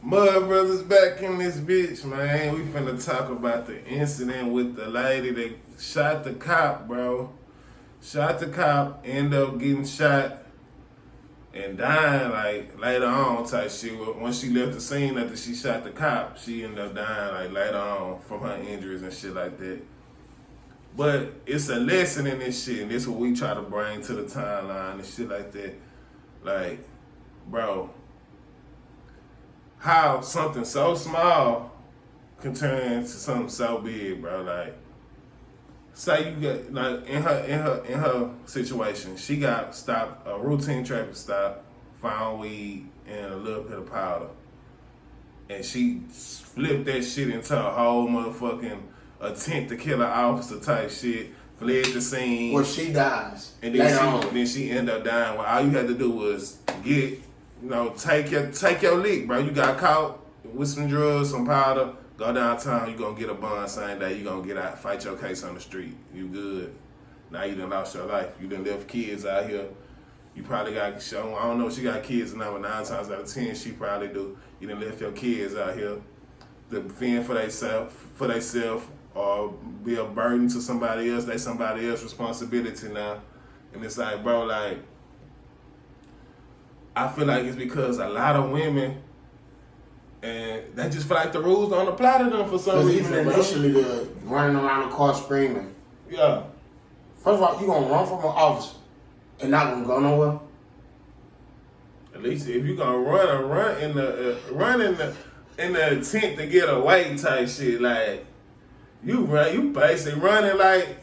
Mud Brothers back in this bitch, man. We finna talk about the incident with the lady that shot the cop, bro. Shot the cop, ended up getting shot and dying like later on type shit. Once she left the scene after she shot the cop, she ended up dying like later on from her injuries and shit like that. But it's a lesson in this shit, and this is what we try to bring to the timeline and shit like that. Like, bro, how something so small can turn into something so big, bro. Like, say you get like in her situation, she got stopped, a routine traffic stop, found weed and a little bit of powder, and she flipped that shit into a whole motherfucking attempt to kill an officer type shit. Fled the scene. Well, she dies. And then she ended up dying. Well, all you had to do was take your lick, bro. You got caught with some drugs, some powder. Go downtown, you gonna get a bond same day. You gonna get out, fight your case on the street. You good. Now you done lost your life. You done left kids out here. You probably got, I don't know if she got kids now, but 9 times out of 10, she probably do. You done left your kids out here to fend for themselves, or be a burden to somebody else. They somebody else's responsibility now. And it's like, bro, like, I feel like it's because a lot of women, and they just feel like the rules don't apply to them for some reason. Even initially, the running around the car screaming. Yeah. First of all, you gonna run from an officer and not gonna go nowhere. At least if you gonna run in the intent to get away type shit, like you basically running like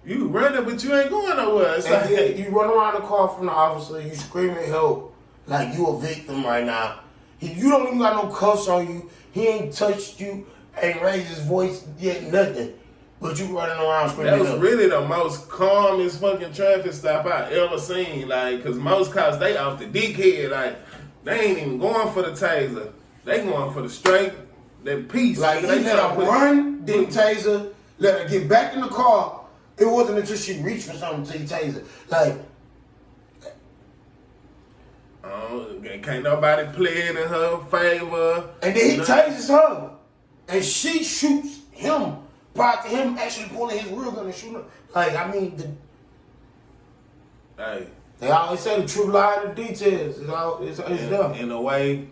you running, but you ain't going nowhere. It's like you run around the car from the officer, you screaming help like you a victim right now. You don't even got no cuffs on you. He ain't touched you, ain't raised his voice yet, nothing. But you running around screaming. That was really the most calmest fucking traffic stop I ever seen. Like, cause most cops, they off the dickhead. Like, they ain't even going for the taser. They going for the straight, that piece. Like, he let her run, then taser, let her get back in the car. It wasn't until she reached for something till he taser. Like, can't nobody play it in her favor. And then he tases her. And she shoots him prior to him actually pulling his real gun and shooting her. Like, I mean, they always say the truth lie in the details. It's done. In a way,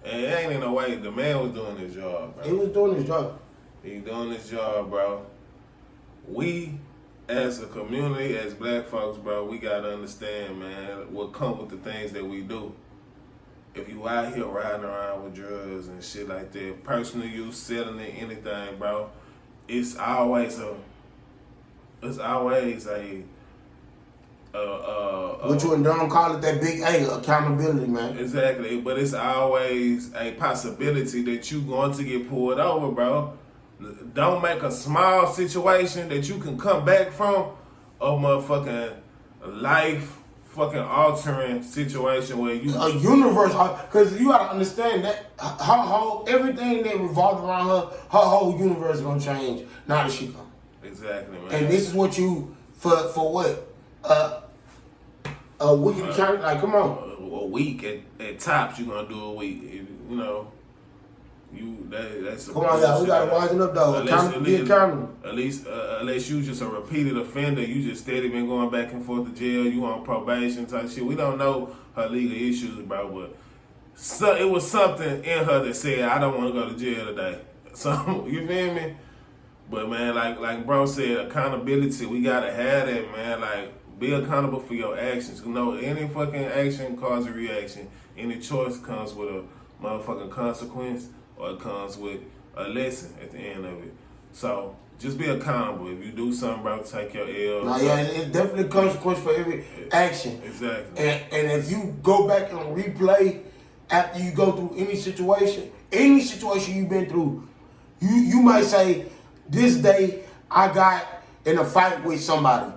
it ain't in a way, the man was doing his job, bro. He was doing his job. He doing his job, bro. We, as a community, as black folks, bro, we gotta understand, man, what come with the things that we do. If you out here riding around with drugs and shit like that, personal use, selling it, anything, bro, it's always a what you and Don call it, that big A, accountability, man. Exactly, but it's always a possibility that you going to get pulled over, bro. Don't make a small situation that you can come back from a motherfucking life fucking altering situation where you a universe, because you gotta understand that her whole everything that revolved around her whole universe is gonna change now that she come. Exactly, man. And this is what you for what a week count, like, come on. A week at tops, you gonna do a week. You know, that's. Come on, y'all. We gotta wisen up, though. Be accountable. At least, unless you just a repeated offender, you just steady been going back and forth to jail. You on probation type shit. We don't know her legal issues, bro, but it was something in her that said, "I don't want to go to jail today." So you feel me? But man, like bro said, accountability. We gotta have that, man. Like, be accountable for your actions. You know, any fucking action causes a reaction. Any choice comes with a motherfucking consequence, or it comes with a lesson at the end of it. So just be accountable. If you do something, bro, take your L. No, yeah, it's definitely a consequence for every action. Exactly. And if you go back and replay after you go through any situation you've been through, you might say, this day I got in a fight with somebody.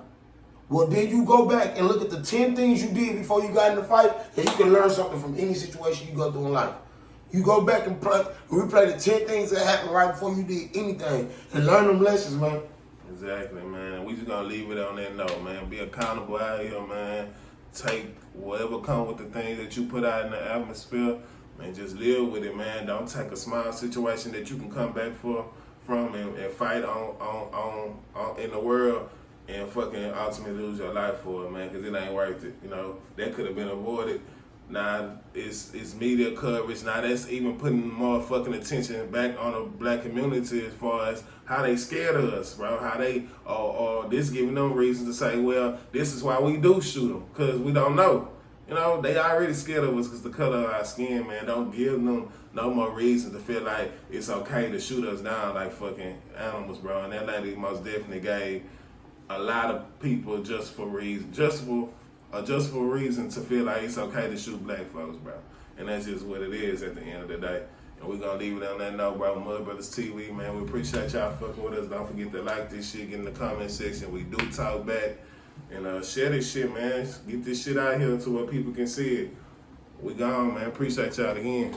Well, then you go back and look at the 10 things you did before you got in the fight, and you can learn something from any situation you go through in life. You go back and replay the 10 things that happened right before you did anything and learn them lessons, man. Exactly, man. We just gonna leave it on that note, man. Be accountable out here, man. Take whatever comes with the things that you put out in the atmosphere. Man, just live with it, man. Don't take a small situation that you can come back from and fight on in the world and fucking ultimately lose your life for it, man, because it ain't worth it. You know, that could have been avoided. Now it's media coverage. Now that's even putting more fucking attention back on the black community as far as how they scared of us, bro. How they or this giving them reasons to say, well, this is why we do shoot them, because we don't know. You know, they already scared of us because the color of our skin, man. Don't give them no more reason to feel like it's okay to shoot us down like fucking animals, bro. And that lady most definitely gave a lot of people just for reason to feel like it's okay to shoot black folks, bro. And that's just what it is at the end of the day. And we're gonna leave it on that note, bro. Mud Brothers TV, man. We appreciate y'all fucking with us. Don't forget to like this shit, get in the comment section. We do talk back. And share this shit, man. Get this shit out here to where people can see it. We gone, man. Appreciate y'all again.